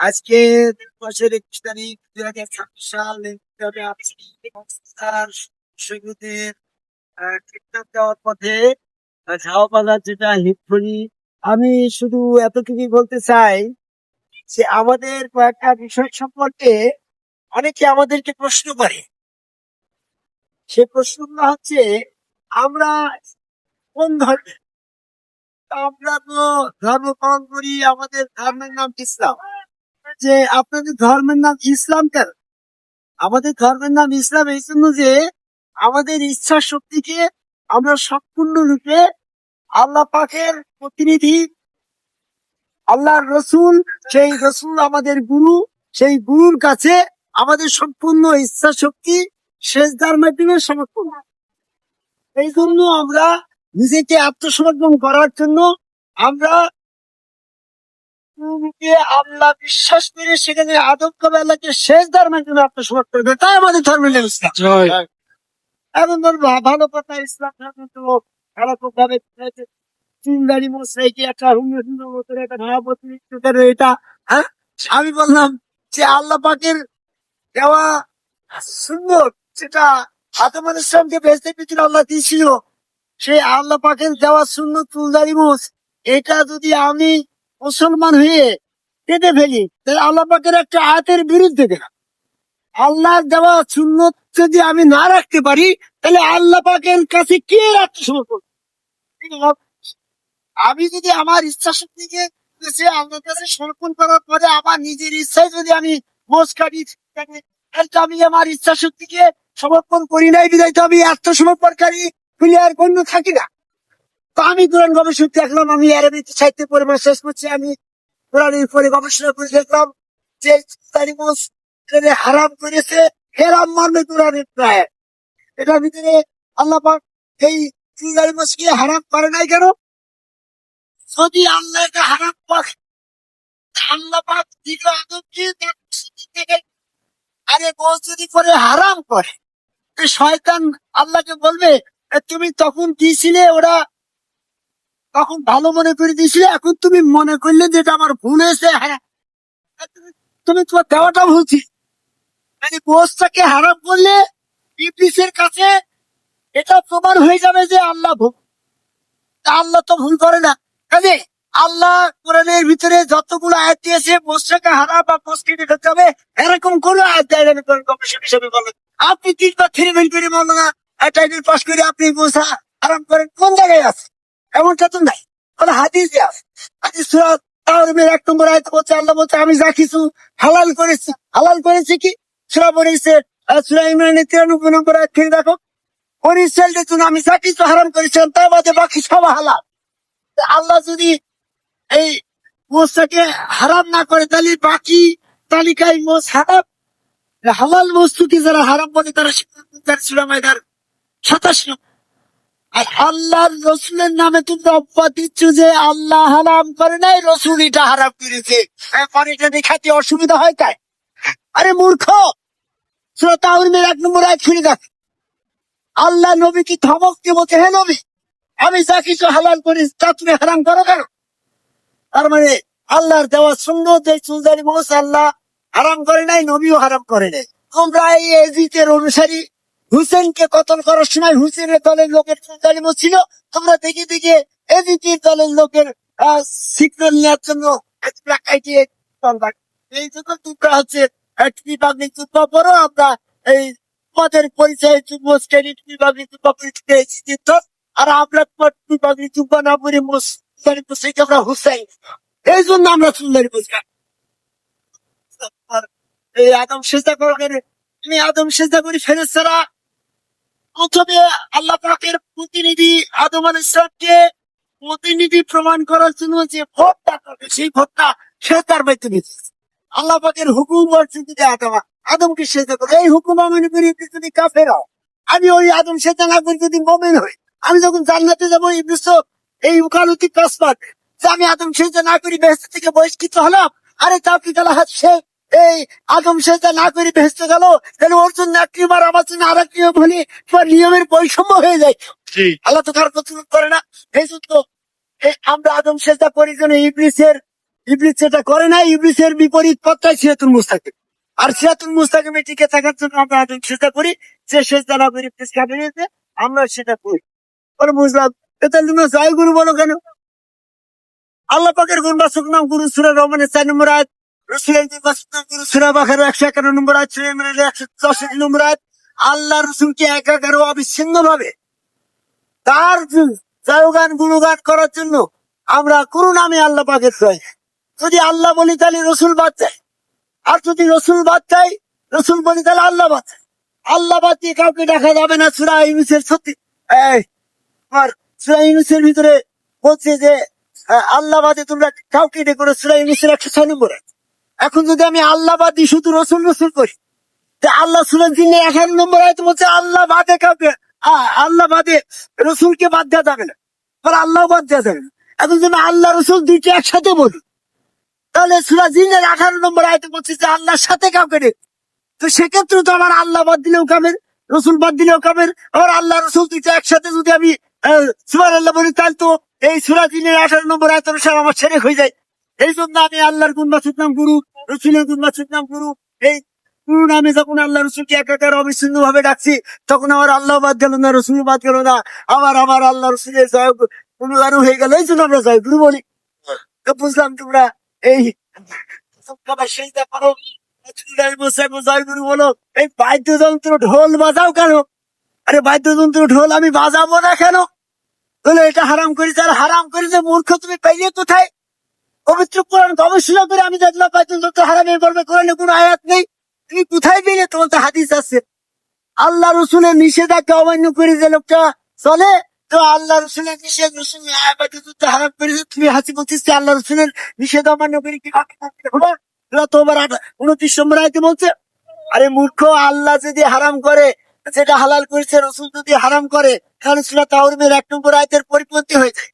আজকে মাসের 21 তারিখ 2026 সাল। আর সৈকতের টেকনাফ যাওয়ার পথে ঝাউপালা যেটা হিটফড়ি। আমি শুধু এতটুকুই বলতে চাই যে আমাদের কয়েকটা বিষয় সম্পর্কে অনেকে আমাদেরকে প্রশ্ন করে। সে প্রশ্নগুলো হচ্ছে, আমরা কোন ধর্ম? আমরা তো ধর্ম পালন করি, আমাদের ধর্মের নাম ইসলাম। যে আপনাদের ধর্মের নাম ইসলাম কেন? আমাদের ধর্মের নাম ইসলাম এই জন্য যে আমাদের ইচ্ছা শক্তিকে আমরা সম্পূর্ণরূপে আল্লাহ পাকের প্রতিনিধি, আল্লাহর রসুল, সেই রসুল আমাদের গুরু, সেই গুরুর কাছে আমাদের সম্পূর্ণ ইচ্ছা শক্তি সেজদার মাধ্যমে সমর্পণ। এই জন্য আমরা নিজেকে আত্মসমর্পণ করার জন্য আমরা আল্লাহ বিশ্বাস করে সেখানে আদম কবে আল্লাহকে সেজদার মাধ্যমে আত্মসমর্পণ করে, তাই আমাদের ধর্মের নাম ইসলাম। এখন ধর ভালো কথা, ইসলাম ধর্ম তো এরকম ভাবে চুলদারি মশাই কি একটা সুন্দর সুন্দর মতন একটা ভাবতী এটা। হ্যাঁ, আমি বললাম যে আল্লাহ পাকের দেওয়া সুন্দর, যেটা আদম আলাইহিস সালামকে বেহেশতের ভিতরে আল্লাহ দিয়েছিল, সেই আল্লাহ পাকের দেওয়া সুন্দর চুলদারি মোষ, এটা যদি আমি মুসলমান হয়ে কেটে ফেলি তাহলে আল্লাহ পাকের একটা আয়াতের বিরুদ্ধে গেলাম। আল্লাহ দেওয়া সুন্নত যদি আমি না রাখতে পারি তাহলে আল্লাহ পাকের কাছে কে আত্মসমর্পণ? আমি যদি আমার ইচ্ছা শক্তিকে আল্লাহর কাছে সমর্পণ করার পরে আমার নিজের ইচ্ছায় যদি আমি মোষ কাটি, তাহলে তো আমি আমার ইচ্ছা শক্তিকে সমর্পণ করি নাই, বিদায় তো আমি আত্মসমর্পণকারী প্লেয়ার গণ্য থাকি না। তো আমি কোরআন গবেষণা দেখলাম, আমি আরবিতে সাহিত্য পড়ে শেষ করছি, আমি কোরআনের উপরে গবেষণা করে দেখলাম যে মোষ হারাম করেছে, হেরাম মর্মে কোরআনের প্রায়। এটার ভিতরে আল্লাহ পাক এই চুলদারি মোষকে হারাম করে নাই কেন? যদি আল্লাহ এটা হারাম পাক, আল্লাহ পাক দিল আদমকে থেকে, আরে মোষ যদি করে হারাম করে, শয়তান আল্লাহকে বলবে তুমি তখন দিয়েছিলে, ওরা তখন ভালো মনে করে দিয়েছিলে, এখন তুমি মনে করলে যেটা আমার ভুল হয়েছে, হ্যাঁ তুমি তোমার দেওয়াটা ভুলছি। মানে মোষটাকে হারাম করলে ইবলিসের কাছে এটা প্রমাণ হয়ে যাবে যে আল্লাহ ভুল। আল্লাহ তো ভুল করে না। কাজে আল্লাহ কোরআনের ভিতরে যতগুলো আয়াত দিয়েছে মোষটাকে হারাম বা মোষকে খেতে হবে, এরকম কোন আয়াত দেয় না। গবেষক হিসেবে বলেন, আপনি 3 বার 3 করে বলো না, টাইটেল পাস করে আপনি মোষা হারাম করেন, কোন জায়গায় আছে? এমনটা তো নাই। হাদিস আছে, হাদিস সূরা তাওরাতের 1 নম্বর আয়াত বলছে, আল্লাহ বলছে আমি যা কিছু হালাল করেছি, হালাল করেছি কি সূরা বলেছে, সূরা ইমরানের 93 নম্বর আয়াত থেকে দেখো, ইসরায়েলের জন্য আমি যা কিছু হারাম করেছিলাম তার বাদে বাকি সব হালাল। আল্লাহ যদি এই মোষটাকে হারাম না করে তাহলে বাকি তালিকায় মোষ হারাম। হালাল বস্তুকে যারা হারাম বলে তারা সূরা মায়দার 27। আর আল্লাহর রসুলের নামে তোমরা অপবাদ দিচ্ছ যে আল্লাহ হারাম করে নাই, রসুল এটা হারাম করেছে, এখন এটা দেখাতে অসুবিধা হয় তাই। আরে মূর্খ, সূরা তাওরাতের 1 নম্বর আয়াত খুলে দেখ, আল্লাহ নবী কি ধমক দিয়ে বলছে, হে নবী আমি যা কিছু হালাল করি তা তুমি হারাম করো কেন? তার মানে আল্লাহর দেওয়া সুন্দর যে চুলদারি মোষ আল্লাহ হারাম করে নাই, নবীও হারাম করে নাই। তোমরা এই এজিতের অনুসারী, হুসেনকে কতল করার সময় হুসেনের দলের লোকের চুলদারি মোষ ছিল, তোমরা দেখে দেখে এজিতের দলের লোকের সিগন্যাল নেওয়ার জন্য এই জন্য তোমরা হচ্ছে বিভাগিক যুদ্ধ করো, আমরা এই পদের পরিচয় যুগ্ম শ্রেণীর বিভাগিক যুদ্ধ, আর আমরা বিভাগিক যুদ্ধ না করে মোষ আমরা হুসাইন, এই জন্য আমরা চুলদারি মোষ কাটি। এই আদম সেজদা করেন, আমি আদম সেজদা করি ফেরেশতারা প্রথমে আল্লাহ পাকের প্রতিনিধি আদম আলাইহিস সালামকে প্রতিনিধি প্রমাণ করার জন্য যে ভোটটা করবে, সেই ভোটটা সে তার বাইতে দিয়েছে। আল্লাহ পাকের হুকুম বলছে যদি আদমকে সেজদা করে, এই হুকুম আমি করি যদি কাফের হও, আমি ওই আদম সেজদা না করি যদি মুমিন হই, আমি যখন জান্নাতে যাবো ইবলিস এই উকালতি কাজ পাবে যে আমি আদম সেজদা না করি বেহেশত থেকে বহিষ্কৃত হলাম। আরে তাও কি গেল সে এই আদম সেজদা না করে বেহেশত গেল, তাহলে ওর জন্য এক নিয়ম আর আমার জন্য আর এক নিয়ম হলে তোমার নিয়মের বৈষম্য হয়ে যায়। আল্লাহ তো কার প্রতিরোধ করে না। এই জন্য আমরা আদম সেজদা করি জন্য ইবলিসের ইবলিস যেটা করে না, ইবলিসের বিপরীত পথটাই সিরাতুল মুস্তাকিম। আর সিরাতুল মুস্তাকিমে টিকে থাকার জন্য আমরা আদম চেষ্টা করি, যে চেষ্টা না করি ইবলিস কাটে নিয়েছে, আমরা সেটা করি। পরে বুঝলাম এটা তোমরা জয় গুরু বলো কেন? আল্লাহ পাকের গুণবাচক নাম গুরু, সূরা রহমানের 4 নম্বর আয়াত। রসুলের গুণবাচক নাম গুরু, সূরা বাকারার 151 নম্বর আয়াত, সূরা ইমরানের 164 নম্বর আয়াত। আল্লাহ রসুলকে একাকার ও অবিচ্ছিন্ন ভাবে তার জয়গান গুণগান করার জন্য আমরা কোন নামে আল্লাহ পাকের চাই। যদি আল্লাহ বলি তাহলে রসুল বাদ যায়, আর যদি রসুল বাদ চাই, রসুল বলি তাহলে আল্লাহ বাদ যায়। আল্লাহ বাদ দিয়ে কাউকে দেখা যাবে না। সূরা ইউনূসের সত্যি আর সূরা ইউনূসের ভিতরে বলছে যে আল্লাহ বাদে তোমরা কাউকে ডেকো না, সূরা ইউনূসের 106 নম্বর আয়াত। এখন যদি আমি আল্লাহ বাদ দিয়ে শুধু রসুল রসুল করি, তা আল্লাহ সূরা জিন্নের 18 নম্বর আয়াতে বলছে আল্লাহ বাদে কাউকে, আল্লাহ বাদে রসুলকে বাদ দেওয়া যাবে না, আবার আল্লাহ বাদ দেওয়া যাবে না। এখন যদি আল্লাহ রসুল দুইটা একসাথে বলি, তাহলে সূরা জিন্নের 18 নম্বর আয়াতে বলছে যে আল্লাহর সাথে কাউকে ডেকো। তো সেক্ষেত্রে তো আমার আল্লাহ বাদ দিলেও কামের, রসুল বাদ দিলেও কামের। আবার আল্লাহ রসুল দুইটা একসাথে যদি আমি সুবহানাল্লাহ বলি, তাহলে তো এই সূরা জিনের 18 নম্বর আয়াত অনুসারে আমার ছেড়ে হয়ে যায়। এই জন্য আমি আল্লাহর গুণবাচক নাম গুরু, রসুলের গুণবাচক নাম গুরু, এই গুরু নামে যখন আল্লাহ রসুলকে একাকার অবিচ্ছিন্ন ভাবে ডাকছি, তখন আমার আল্লাহ বাদ গেল না, রসুল বাদ গেল না, আমার আল্লাহ রসুলের জয় গুণগানও হয়ে গেল। এই জন্য আমরা জয় গুরু বলি। তো বুঝলাম তোমরা এই সেজদা করো, জয় গুরু বলো, এই বাদ্যযন্ত্র ঢোল বাজাও কেন? আরে বাদ্যযন্ত্র ঢোল আমি বাজাবো না কেন? বলে এটা হারাম করেছে। আর হারাম করেছে মূর্খ তুমি পাইলে কোথায়? পবিত্র কোরআন গবেষণা করে আমি দেখলাম বাদ্যযন্ত্র হারামের বলবে কোরআনে কোনো আয়াত নেই। তুমি কোথায় পেলে? তোমার তো হাদিস আছে। আল্লাহ রসুলের নিষেধাজ্ঞা অমান্য করে যে লোকটা চলে, তো আল্লাহ রসুলের নিষেধ রসুল বাদ্যযন্ত্র হারাম করেছে, তুমি হাসি বলছিস আল্লাহ রসুলের নিষেধ অমান্য করে কি তোমার 29 নম্বর আয়াতে বলছে। আরে মূর্খ, আল্লাহ যদি হারাম করে, যেটা হালাল করেছে রসুল যদি হারাম করে, তাহলে সূরা তাওরাতের 1 নম্বর আয়াতের পরিপন্থী হয়ে যায়।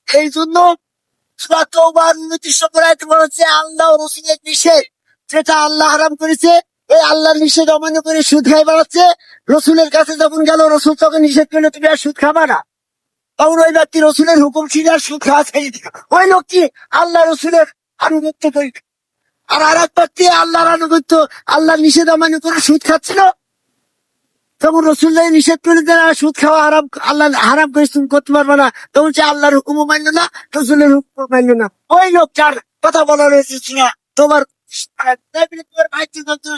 এই জন্য সূরা তাওবার 29 নম্বর আয়াতে বলা হচ্ছে আল্লাহ ও রসুলের নিষেধ যেটা আল্লাহ হারাম করেছে, এই আল্লাহর নিষেধ অমান্য করে সুদ খাই বেড়াচ্ছে। রসুলের কাছে যখন গেল, রসুল তখন নিষেধ করলে তুমি আর সুদ খাবা না, তখন ওই ব্যক্তি রসুলের হুকুম ছিল আর সুদ খাওয়া ছেড়ে দিল। ওই লোকটি আল্লাহ রসুলের আনুগত্য করি, আর এক ব্যক্তি আল্লাহর আনুগত্য, আল্লাহর নিষেধ অমান্য করে সুদ খাচ্ছিল। তখন রসুল্লাহ নিষেধ করে দেন সুদ খাওয়া হারাম, আল্লাহ হারাম করে তুমি করতে পারবে না, তখন সে আল্লাহর হুকুমও মানলো না, রসুলের হুকুমও মানলো না। ওই লোকটার কথা বলা রয়েছে তোমার তোমার বাদ্যযন্ত্র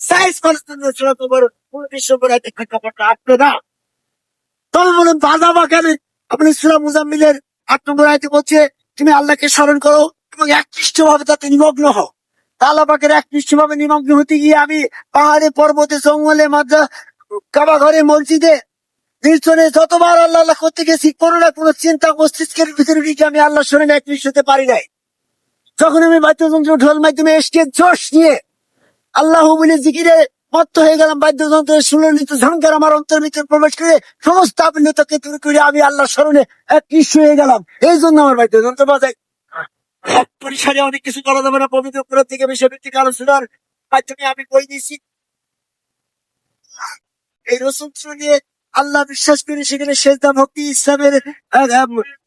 সাইজ করার জন্য তোমার 29 নম্বর আয়াতে প্রেক্ষাপটটা আটকে দাও। তবে বলুন বাজাবা কেন? আপনি সূরা মুজাম্মিলের 8 নম্বর আয়াতে বলছে তুমি আল্লাহকে স্মরণ করো এবং একনিষ্ঠ ভাবে তাতে নিমগ্ন হও। আল্লাহ পাকের একনিষ্ঠ ভাবে নিমগ্ন হতে গিয়ে আমি পাহাড়ে, পর্বতে, জঙ্গলে, মাদ্রা, কাবা ঘরে, মসজিদে, নির্জনে যতবার আল্লাহ আল্লাহ করতে গেছি, কোনো না কোনো চিন্তা মস্তিষ্কের ভিতরে ঢুকে আমি আল্লাহর স্মরণে একনিষ্ঠ হতে পারি নাই। যখন আমি বাদ্যযন্ত্র ঢোল মাধ্যমে স্টেজ জোশ নিয়ে আল্লাহ বলে জিকিরে মত্ত হয়ে গেলাম, বাদ্যযন্ত্রের সুললিত ঝঙ্কার আমার অন্তর ভিতরে প্রবেশ করে সমস্ত আপনতাকে দূর করে আমি আল্লাহর স্মরণে একনিষ্ঠ হয়ে গেলাম। এই জন্য আমার বাদ্যযন্ত্র বাজাই। এক পরিসরে অনেক কিছু করা যাবে না, পবিত্র কোরআন থেকে বিষয়ভিত্তিক আলোচনার মাধ্যমে আমি বই দিয়েছি। এই রসুল নিয়ে আল্লাহ বিশ্বাস করে সেখানে সেজদা ভক্তি ইসলামের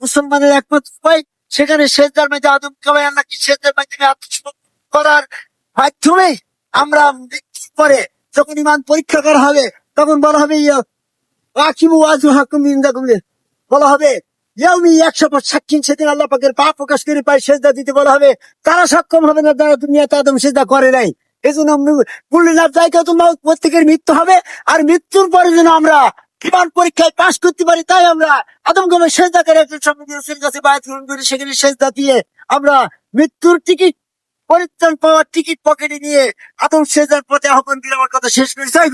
মুসলমানের একমত উপায়, সেখানে সেজদার মধ্যে আদম কামাই আল্লাহকে সেজদার মাধ্যমে আত্মসমর্পণ করার মাধ্যমে আমরা মৃত্যুর পরে যখন ইমান পরীক্ষা করা হবে, তখন বলা হবে বলা হবে সাক্ষী, সেদিন আল্লাহ পাকের পা প্রকাশ করে পায় সেজদা দিতে বলা হবে। তারা সক্ষম হবে না যারা দুনিয়াতে আদম সেজদা করে নাই। এই জন্য প্রত্যেকের মৃত্যু হবে, আর মৃত্যুর পরে যেন আমরা ইমান পরীক্ষায় পাশ করতে পারি, তাই আমরা আদম কামাই সেজদা করে একজন সামনের কাছে বায়াত গ্রহণ করে সেখানে সেজদা দিয়ে আমরা মৃত্যুর টিকিট, পরিত্রাণ পাওয়ার টিকিট পকেটে নিয়ে আদম সেজদার পথে আহ্বান দিয়ে আমার কথা শেষ করে চাই।